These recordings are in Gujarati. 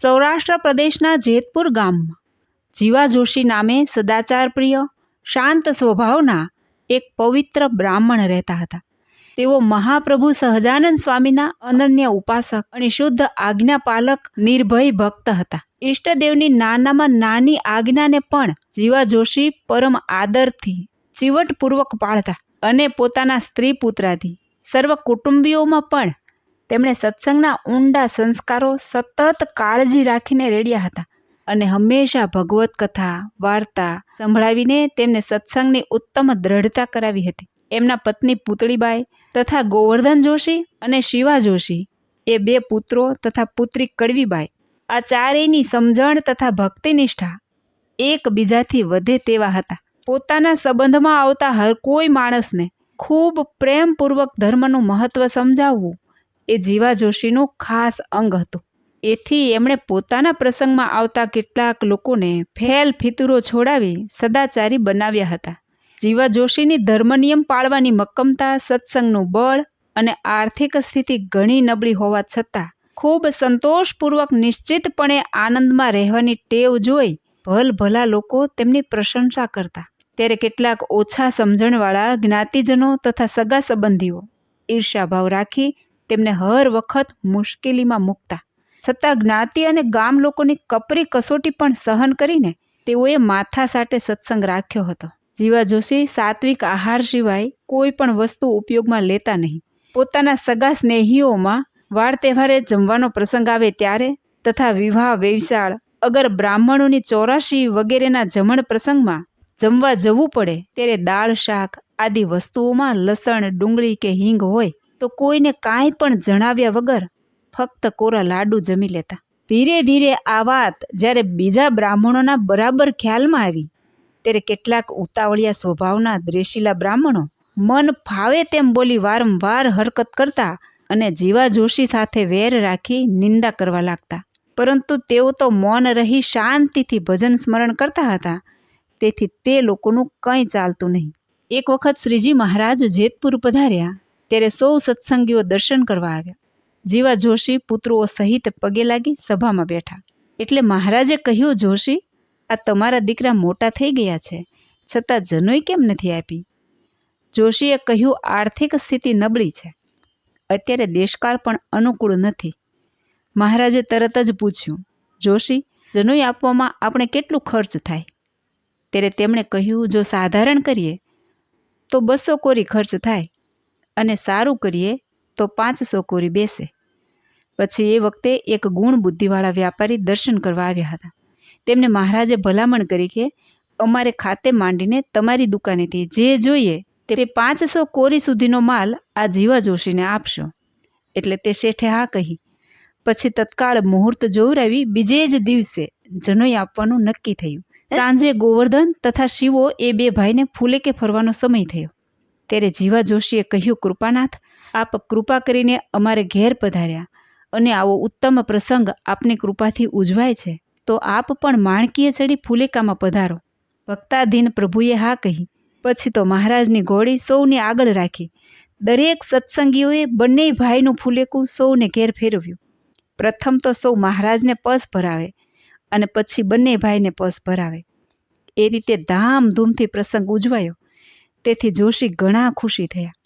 સૌરાષ્ટ્ર પ્રદેશના જેતપુર ગામમાં જીવા જોશી નામે સદાચારપ્રિય શાંત સ્વભાવના એક પવિત્ર બ્રાહ્મણ રહેતા હતા. તેઓ મહાપ્રભુ સહજાનંદ સ્વામીના અનન્ય ઉપાસક અને શુદ્ધ આજ્ઞાપાલક નિર્ભય ભક્ત હતા. ઈષ્ટદેવની નાનામાં નાની આજ્ઞાને પણ જીવા જોશી પરમ આદરથી ચીવટપૂર્વક પાળતા અને પોતાના સ્ત્રી પુત્રાદી સર્વ કુટુંબીઓમાં પણ તેમણે સત્સંગના ઊંડા સંસ્કારો સતત કાળજી રાખીને રેડ્યા હતા અને હંમેશા ભગવત કથા વાર્તા સંભળાવીને તેમને સત્સંગની ઉત્તમ દ્રઢતા કરાવી હતી. એમના પત્ની પુતળીબાઈ તથા ગોવર્ધન જોશી અને શિવા જોશી એ 2 પુત્રો તથા પુત્રી કડવીબાઈ આ ચારેયની સમજણ તથા ભક્તિનિષ્ઠા એકબીજાથી વધે તેવા હતા. પોતાના સંબંધમાં આવતા હર કોઈ માણસને ખૂબ પ્રેમપૂર્વક ધર્મનું મહત્વ સમજાવવું એ જીવા જોશીનું ખાસ અંગ હતું. એથી એમણે પોતાના પ્રસંગમાં આવતા કેટલાક લોકોને ફેલ ફિતુરો છોડાવી સદાચારી બનાવ્યા હતા. જીવા જોશીની ધર્મનિયમ પાળવાની મક્કમતા, સત્સંગનું બળ અને આર્થિક સ્થિતિ ઘણી નબળી હોવા છતાં ખૂબ સંતોષપૂર્વક નિશ્ચિતપણે આનંદમાં રહેવાની ટેવ જોઈ ભલભલા લોકો તેમની પ્રશંસા કરતા. ત્યારે કેટલાક ઓછા સમજણવાળા જ્ઞાતિજનો તથા સગા સંબંધીઓ ઈર્ષાભાવ રાખી તેમને હર વખત મુશ્કેલીમાં મૂકતા. છતાં જ્ઞાતિ અને ગામ લોકોની કપરી કસોટી પણ સહન કરીને તેઓએ માથા સાટે સત્સંગ રાખ્યો હતો. જીવા જોશી સાત્વિક આહાર સિવાય કોઈ પણ વસ્તુ ઉપયોગમાં લેતા નહીં. પોતાના સગા સ્નેહીઓમાં વાર તહેવારે જમવાનો પ્રસંગ આવે ત્યારે તથા વિવાહ વૈશાળ અગર બ્રાહ્મણોની 84 વગેરેના જમણ પ્રસંગમાં જમવા જવું પડે ત્યારે દાળ શાક આદિ વસ્તુઓમાં લસણ ડુંગળી કે હિંગ હોય તો કોઈને કાંઈ પણ જણાવ્યા વગર ફક્ત કોરા લાડુ જમી લેતા. ધીરે ધીરે આ વાત જ્યારે બીજા બ્રાહ્મણોના બરાબર ખ્યાલમાં આવી ત્યારે કેટલાક ઉતાવળિયા સ્વભાવના દ્વેષીલા બ્રાહ્મણો મન ફાવે તેમ બોલી વારંવાર હરકત કરતા અને જીવા જોશી સાથે વેર રાખી નિંદા કરવા લાગતા. પરંતુ તેઓ તો મૌન રહી શાંતિથી ભજન સ્મરણ કરતા હતા, તેથી તે લોકોનું કંઈ ચાલતું નહીં. એક વખત શ્રીજી મહારાજ જેતપુર પધાર્યા ત્યારે સૌ સત્સંગીઓ દર્શન કરવા આવ્યા. જીવા જોશી પુત્રો સહિત પગે લાગી સભામાં બેઠા. એટલે મહારાજે કહ્યું, જોશી, આ તમારા દીકરા મોટા થઈ ગયા છે, છતાં જનોઈ કેમ નથી આપી? જોશીએ કહ્યું, આર્થિક સ્થિતિ નબળી છે, અત્યારે દેશકાળ પણ અનુકૂળ નથી. મહારાજે તરત જ પૂછ્યું, જોશી, જનોઈ આપવામાં આપણે કેટલું ખર્ચ થાય? ત્યારે તેમણે કહ્યું, જો સાધારણ કરીએ તો 200 કોરી ખર્ચ થાય અને સારું કરીએ તો 500 કોરી બેસે. પછી એ વખતે એક ગુણ બુદ્ધિવાળા વ્યાપારી દર્શન કરવા આવ્યા હતા. તેમને મહારાજે ભલામણ કરી કે અમારે ખાતે માંડીને તમારી દુકાનેથી જે જોઈએ તે 500 કોરી સુધીનો માલ આ જીવા જોશીને આપશો. એટલે તે શેઠે હા કહી. પછી તત્કાળ મુહૂર્ત જોવરાવી બીજે જ દિવસે જનોઈ આપવાનું નક્કી થયું. સાંજે ગોવર્ધન તથા શિવો એ 2 ભાઈને ફૂલેકે ફરવાનો સમય થયો. ત્યારે જીવા જોશીએ કહ્યું, કૃપાનાથ, આપ કૃપા કરીને અમારે ઘેર પધાર્યા અને આવો ઉત્તમ પ્રસંગ આપની કૃપાથી ઉજવાય છે, તો આપ પણ માણકીએ ચડી ફૂલેકામાં પધારો. ભક્તાધીન પ્રભુએ હા કહી. પછી તો મહારાજની ઘોડી સૌની આગળ રાખી દરેક સત્સંગીઓએ બંને ભાઈનું ફૂલેકું સૌને ઘેર ફેરવ્યું. પ્રથમ તો સૌ મહારાજને પસ ભરાવે અને પછી બંને ભાઈને પસ ભરાવે. એ રીતે ધામધૂમથી પ્રસંગ ઉજવાયો. તેથી જોશી ઘણા ખુશી થયા.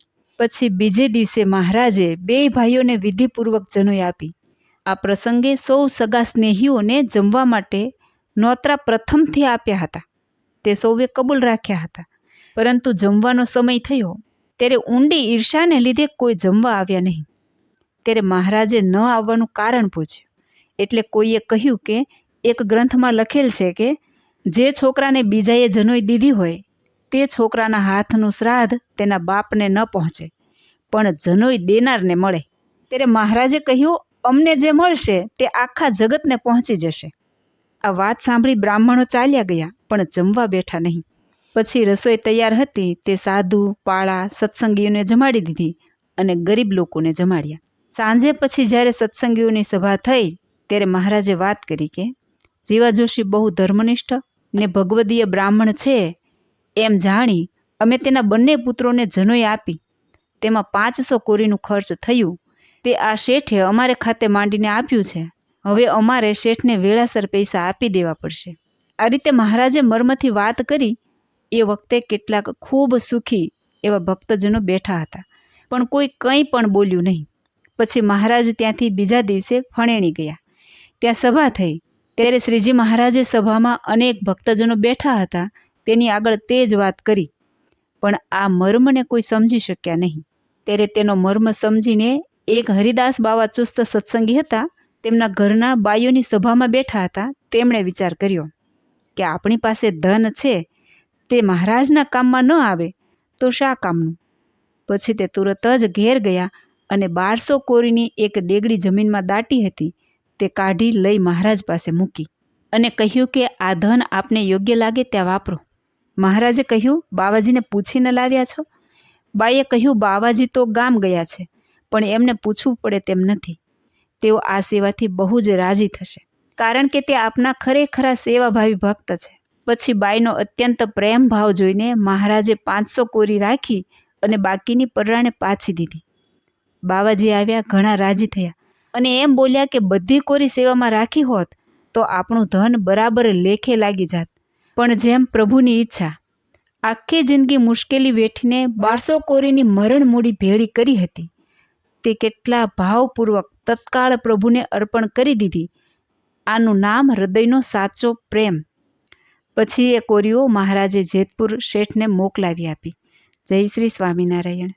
પછી બીજે દિવસે મહારાજે 2 ભાઈઓને વિધિપૂર્વક જનોઈ આપી. આ પ્રસંગે સૌ સગા સ્નેહીઓને જમવા માટે નોતરા પ્રથમથી આપ્યા હતા. તે સૌએ કબૂલ રાખ્યા હતા. પરંતુ જમવાનો સમય થયો ત્યારે ઊંડી ઈર્ષાને લીધે કોઈ જમવા આવ્યા નહીં. ત્યારે મહારાજે ન આવવાનું કારણ પૂછ્યું. એટલે કોઈએ કહ્યું કે એક ગ્રંથમાં લખેલ છે કે જે છોકરાને બીજાએ જનોઈ દીધી હોય તે છોકરાના હાથનું શ્રાદ્ધ તેના બાપને ન પહોંચે, પણ જનોઈ દેનારને મળે. ત્યારે મહારાજે કહ્યું, અમને જે મળશે તે આખા જગતને પહોંચી જશે. આ વાત સાંભળી બ્રાહ્મણો ચાલ્યા ગયા, પણ જમવા બેઠા નહીં. પછી રસોઈ તૈયાર હતી તે સાધુ પાળા સત્સંગીઓને જમાડી દીધી અને ગરીબ લોકોને જમાડ્યા. સાંજે પછી જ્યારે સત્સંગીઓની સભા થઈ ત્યારે મહારાજે વાત કરી કે જીવા જોશી બહુ ધર્મનિષ્ઠ ને ભગવદીય બ્રાહ્મણ છે એમ જાણી અમે તેના બંને પુત્રોને જનોઈ આપી. તેમાં 500 કોરીનું ખર્ચ થયું. તે આ શેઠે અમારે ખાતે માંડીને આપ્યું છે હવે અમારે શેઠને વેળાસર પૈસા આપી દેવા પડશે. આ રીતે મહારાજે મર્મથી વાત કરી. એ વખતે કેટલાક ખૂબ સુખી એવા ભક્તજનો બેઠા હતા, પણ કોઈ કંઈ પણ બોલ્યું નહીં. પછી મહારાજ ત્યાંથી બીજા દિવસે ફણેણી ગયા. ત્યાં સભા થઈ. ત્યારે શ્રીજી મહારાજે સભામાં અનેક ભક્તજનો બેઠા હતા તેની આગળ તે જ વાત કરી, પણ આ મર્મને કોઈ સમજી શક્યા નહીં. ત્યારે તેનો મર્મ સમજીને એક હરિદાસ બાવા ચુસ્ત સત્સંગી હતા, તેમના ઘરના બાઈઓની સભામાં બેઠા હતા. તેમણે વિચાર કર્યો કે આપણી પાસે ધન છે, તે મહારાજના કામમાં ન આવે તો શા કામનું. પછી તે તુરત જ ઘેર ગયા અને 1200 કોરીની એક ડેગડી જમીનમાં દાટી હતી તે કાઢી લઈ મહારાજ પાસે મૂકી અને કહ્યું કે આ ધન આપને યોગ્ય લાગે ત્યાં વાપરો. મહારાજે કહ્યું, બાવાજીને પૂછીને લાવ્યા છો? બાઈએ કહ્યું, બાવાજી તો ગામ ગયા છે, પણ એમને પૂછવું પડે તેમ નથી. તેઓ આ સેવાથી બહુ જ રાજી થશે, કારણ કે તે આપના ખરેખરા સેવાભાવી ભક્ત છે. પછી બાઈનો અત્યંત પ્રેમ ભાવ જોઈને મહારાજે 500 કોરી રાખી અને બાકીની પરાણે પાછી દીધી. બાવાજી આવ્યા, ઘણા રાજી થયા અને એમ બોલ્યા કે બધી કોરી સેવામાં રાખી હોત તો આપણું ધન બરાબર લેખે લાગી જાત, પણ જેમ પ્રભુની ઈચ્છા. આખી જિંદગી મુશ્કેલી વેઠીને 1200 કોરીની મરણ મૂડી ભેળી કરી હતી, તે કેટલા ભાવપૂર્વક તત્કાળ પ્રભુને અર્પણ કરી દીધી. આનું નામ હૃદયનો સાચો પ્રેમ. પછી એ કોરીઓ મહારાજે જેતપુર શેઠને મોકલાવી આપી. જય શ્રી સ્વામિનારાયણ.